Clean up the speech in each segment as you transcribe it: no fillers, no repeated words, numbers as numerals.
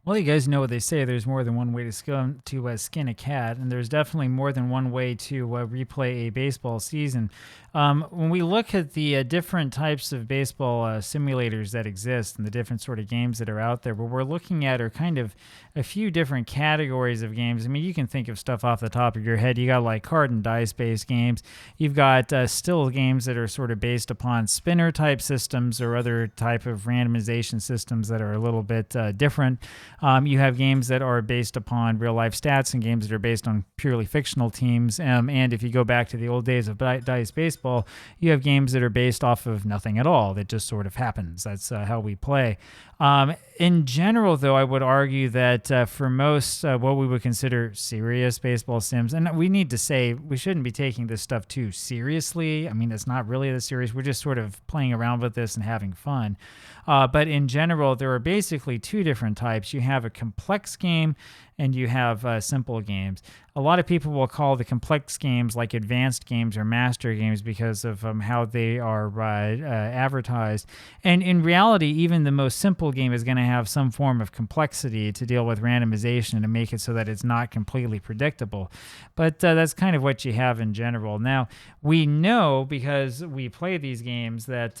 Well, you guys know what they say. There's more than one way to skin a cat, and there's definitely more than one way to replay a baseball season. When we look at the different types of baseball simulators that exist and the different sort of games that are out there, what we're looking at are kind of a few different categories of games. I mean, you can think of stuff off the top of your head. You got like card and dice based games. You've got still games that are sort of based upon spinner type systems or other type of randomization systems that are a little bit different. You have games that are based upon real life stats and games that are based on purely fictional teams. And if you go back to the old days of dice baseball, you have games that are based off of nothing at all. That just sort of happens. That's how we play. In general, though, I would argue that for most what we would consider serious baseball sims, and we need to say we shouldn't be taking this stuff too seriously. I mean, it's not really that serious. We're just sort of playing around with this and having fun. But in general, there are basically two different types. You have a complex game and you have simple games. A lot of people will call the complex games like advanced games or master games because of how they are advertised. And in reality, even the most simple game is going to have some form of complexity to deal with randomization to make it so that it's not completely predictable. But that's kind of what you have in general. Now, we know because we play these games that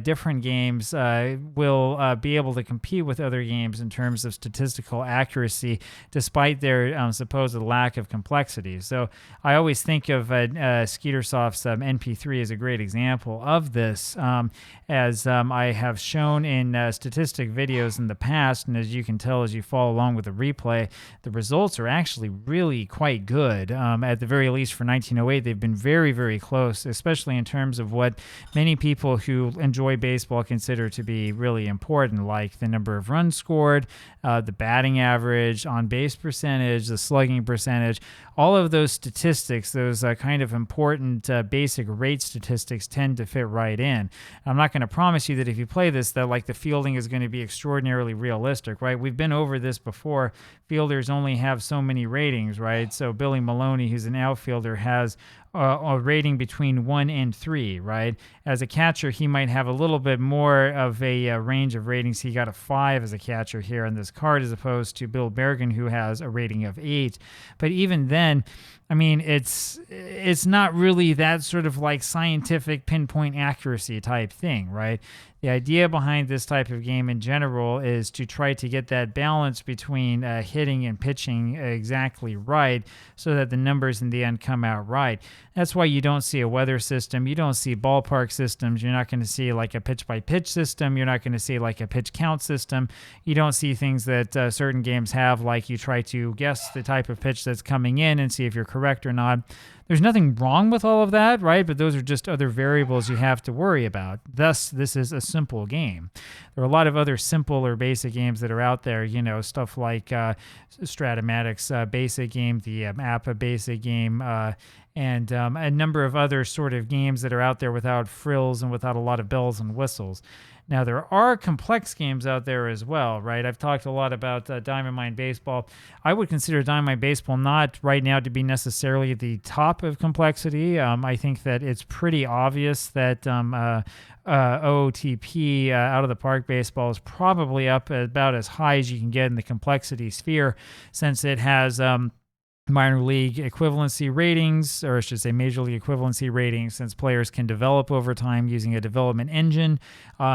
different games will be able to compete with other games in terms of statistical accuracy, despite their supposed lack of complexity. So I always think of Skeetersoft's NP3 as a great example of this, as I have shown in statistic videos in the past, and as you can tell as you follow along with the replay, the results are actually really quite good. At the very least for 1908, they've been very, very close, especially in terms of what many people who enjoy baseball consider to be really important, like the number of runs scored, the batting average, on-base percentage, the slugging percentage. All of those statistics, those kind of important basic rate statistics tend to fit right in. I'm not going to promise you that if you play this, that like the fielding is going to be extraordinarily realistic, right? We've been over this before. Fielders only have so many ratings, right? So Billy Maloney, who's an outfielder, has a rating between 1 and 3, right? As a catcher, he might have a little bit more of a range of ratings. He got a 5 as a catcher here on this card, as opposed to Bill Bergen, who has a rating of 8. But even then, I mean, it's not really that sort of like scientific pinpoint accuracy type thing, right? The idea behind this type of game in general is to try to get that balance between hitting and pitching exactly right so that the numbers in the end come out right. That's why you don't see a weather system. You don't see ballpark systems. You're not going to see like a pitch-by-pitch system. You're not going to see like a pitch count system. You don't see things that certain games have, like you try to guess the type of pitch that's coming in and see if you're correct or not. There's nothing wrong with all of that, right? But those are just other variables you have to worry about. Thus, this is a simple game. There are a lot of other simple or basic games that are out there, you know, stuff like Strat-O-Matic's basic game, the APBA basic game, and a number of other sort of games that are out there without frills and without a lot of bells and whistles. Now, there are complex games out there as well, right? I've talked a lot about Diamond Mine Baseball. I would consider Diamond Mine Baseball not right now to be necessarily the top of complexity. I think that it's pretty obvious that OOTP, Out of the Park Baseball, is probably up about as high as you can get in the complexity sphere, since it has minor league equivalency ratings, or I should say major league equivalency ratings, since players can develop over time using a development engine,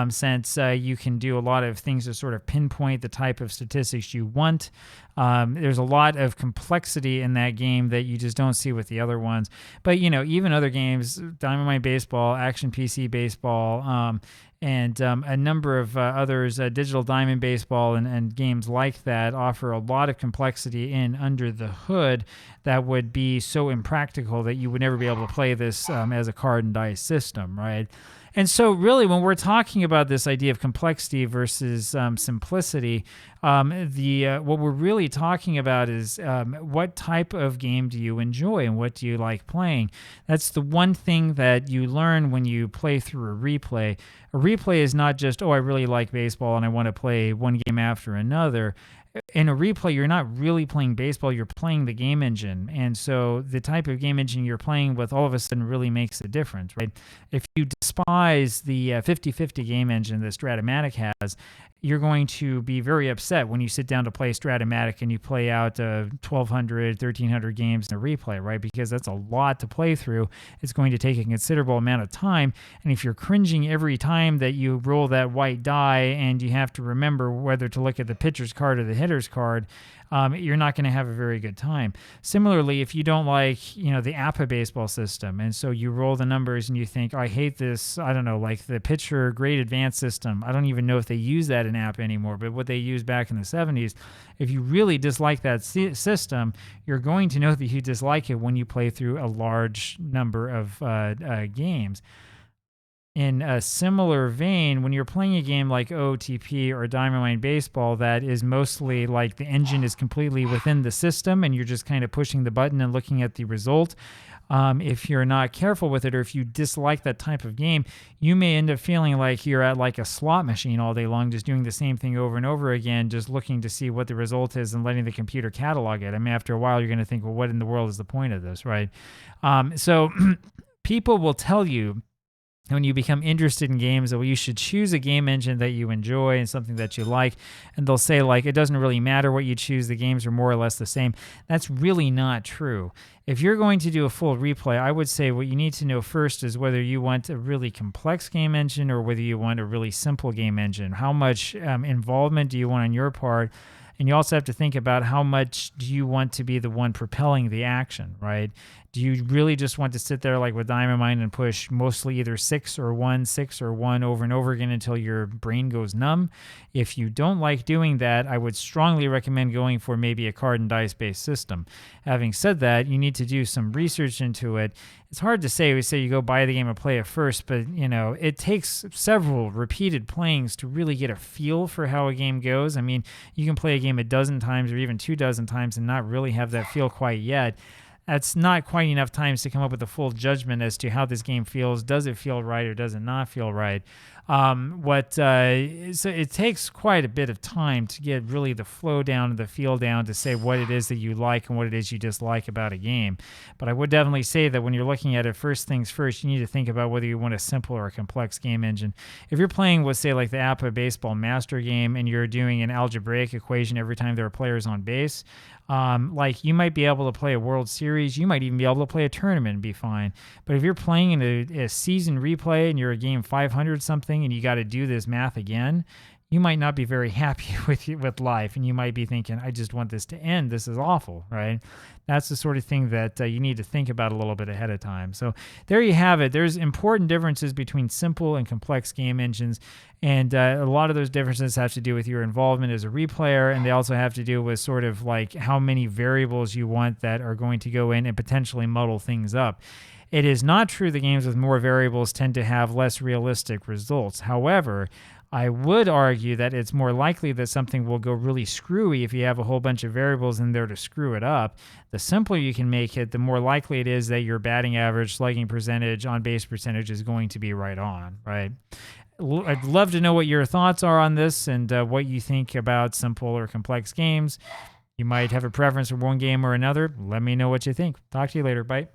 since you can do a lot of things to sort of pinpoint the type of statistics you want. There's a lot of complexity in that game that you just don't see with the other ones. But, you know, even other games, Diamond Mine Baseball, Action PC Baseball, and a number of others, Digital Diamond Baseball and games like that, offer a lot of complexity in under the hood that would be so impractical that you would never be able to play this as a card and dice system, right? And so really, when we're talking about this idea of complexity versus simplicity, what we're really talking about is what type of game do you enjoy and what do you like playing? That's the one thing that you learn when you play through a replay. A replay is not just, oh, I really like baseball and I want to play one game after another. in a replay, you're not really playing baseball, you're playing the game engine. And so the type of game engine you're playing with all of a sudden really makes a difference, right? If you despise the 50/50 game engine that Strat-O-Matic has, you're going to be very upset when you sit down to play Strat-O-Matic and you play out 1,200, 1,300 games in a replay, right? Because that's a lot to play through. It's going to take a considerable amount of time. And if you're cringing every time that you roll that white die and you have to remember whether to look at the pitcher's card or the hitter's card, you're not going to have a very good time. Similarly, if you don't like, the APBA baseball system, and so you roll the numbers and you think, I hate this, I don't know, like the pitcher grade advanced system. I don't even know if they use that in APBA anymore, but what they used back in the 70s, if you really dislike that system, you're going to know that you dislike it when you play through a large number of games. In a similar vein, when you're playing a game like OOTP or Diamond Mine Baseball that is mostly like the engine is completely within the system and you're just kind of pushing the button and looking at the result, if you're not careful with it, or if you dislike that type of game, you may end up feeling like you're at like a slot machine all day long, just doing the same thing over and over again, just looking to see what the result is and letting the computer catalog it. I mean, after a while, you're going to think, well, what in the world is the point of this, right? So people will tell you, when you become interested in games, that you should choose a game engine that you enjoy and something that you like. And they'll say, like, it doesn't really matter what you choose. The games are more or less the same. That's really not true. If you're going to do a full replay, I would say what you need to know first is whether you want a really complex game engine or whether you want a really simple game engine. How much involvement do you want on your part? And you also have to think about how much do you want to be the one propelling the action, right? Do you really just want to sit there like with Diamond Mine and push mostly either 6 or 1 over and over again until your brain goes numb? If you don't like doing that, I would strongly recommend going for maybe a card and dice based system. Having said that, you need to do some research into it. It's hard to say. We say you go buy the game and play it first, but it takes several repeated playings to really get a feel for how a game goes. I mean, you can play a game a dozen times or even 24 times and not really have that feel quite yet. That's not quite enough times to come up with a full judgment as to how this game feels. Does it feel right or does it not feel right? So it takes quite a bit of time to get really the flow down and the feel down to say what it is that you like and what it is you dislike about a game. But I would definitely say that when you're looking at it, first things first, you need to think about whether you want a simple or a complex game engine. If you're playing with, say, like the APBA baseball master game and you're doing an algebraic equation every time there are players on base, like you might be able to play a World Series, you might even be able to play a tournament and be fine. But if you're playing in a season replay and you're a game 500 something and you got to do this math again, you might not be very happy with life, and you might be thinking, I just want this to end. This is awful, right? That's the sort of thing that you need to think about a little bit ahead of time. So there you have it. There's important differences between simple and complex game engines, and a lot of those differences have to do with your involvement as a replayer, and they also have to do with sort of like how many variables you want that are going to go in and potentially muddle things up. It is not true that games with more variables tend to have less realistic results. However, I would argue that it's more likely that something will go really screwy if you have a whole bunch of variables in there to screw it up. The simpler you can make it, the more likely it is that your batting average, slugging percentage, on-base percentage is going to be right on, right? I'd love to know what your thoughts are on this and what you think about simple or complex games. You might have a preference for one game or another. Let me know what you think. Talk to you later. Bye.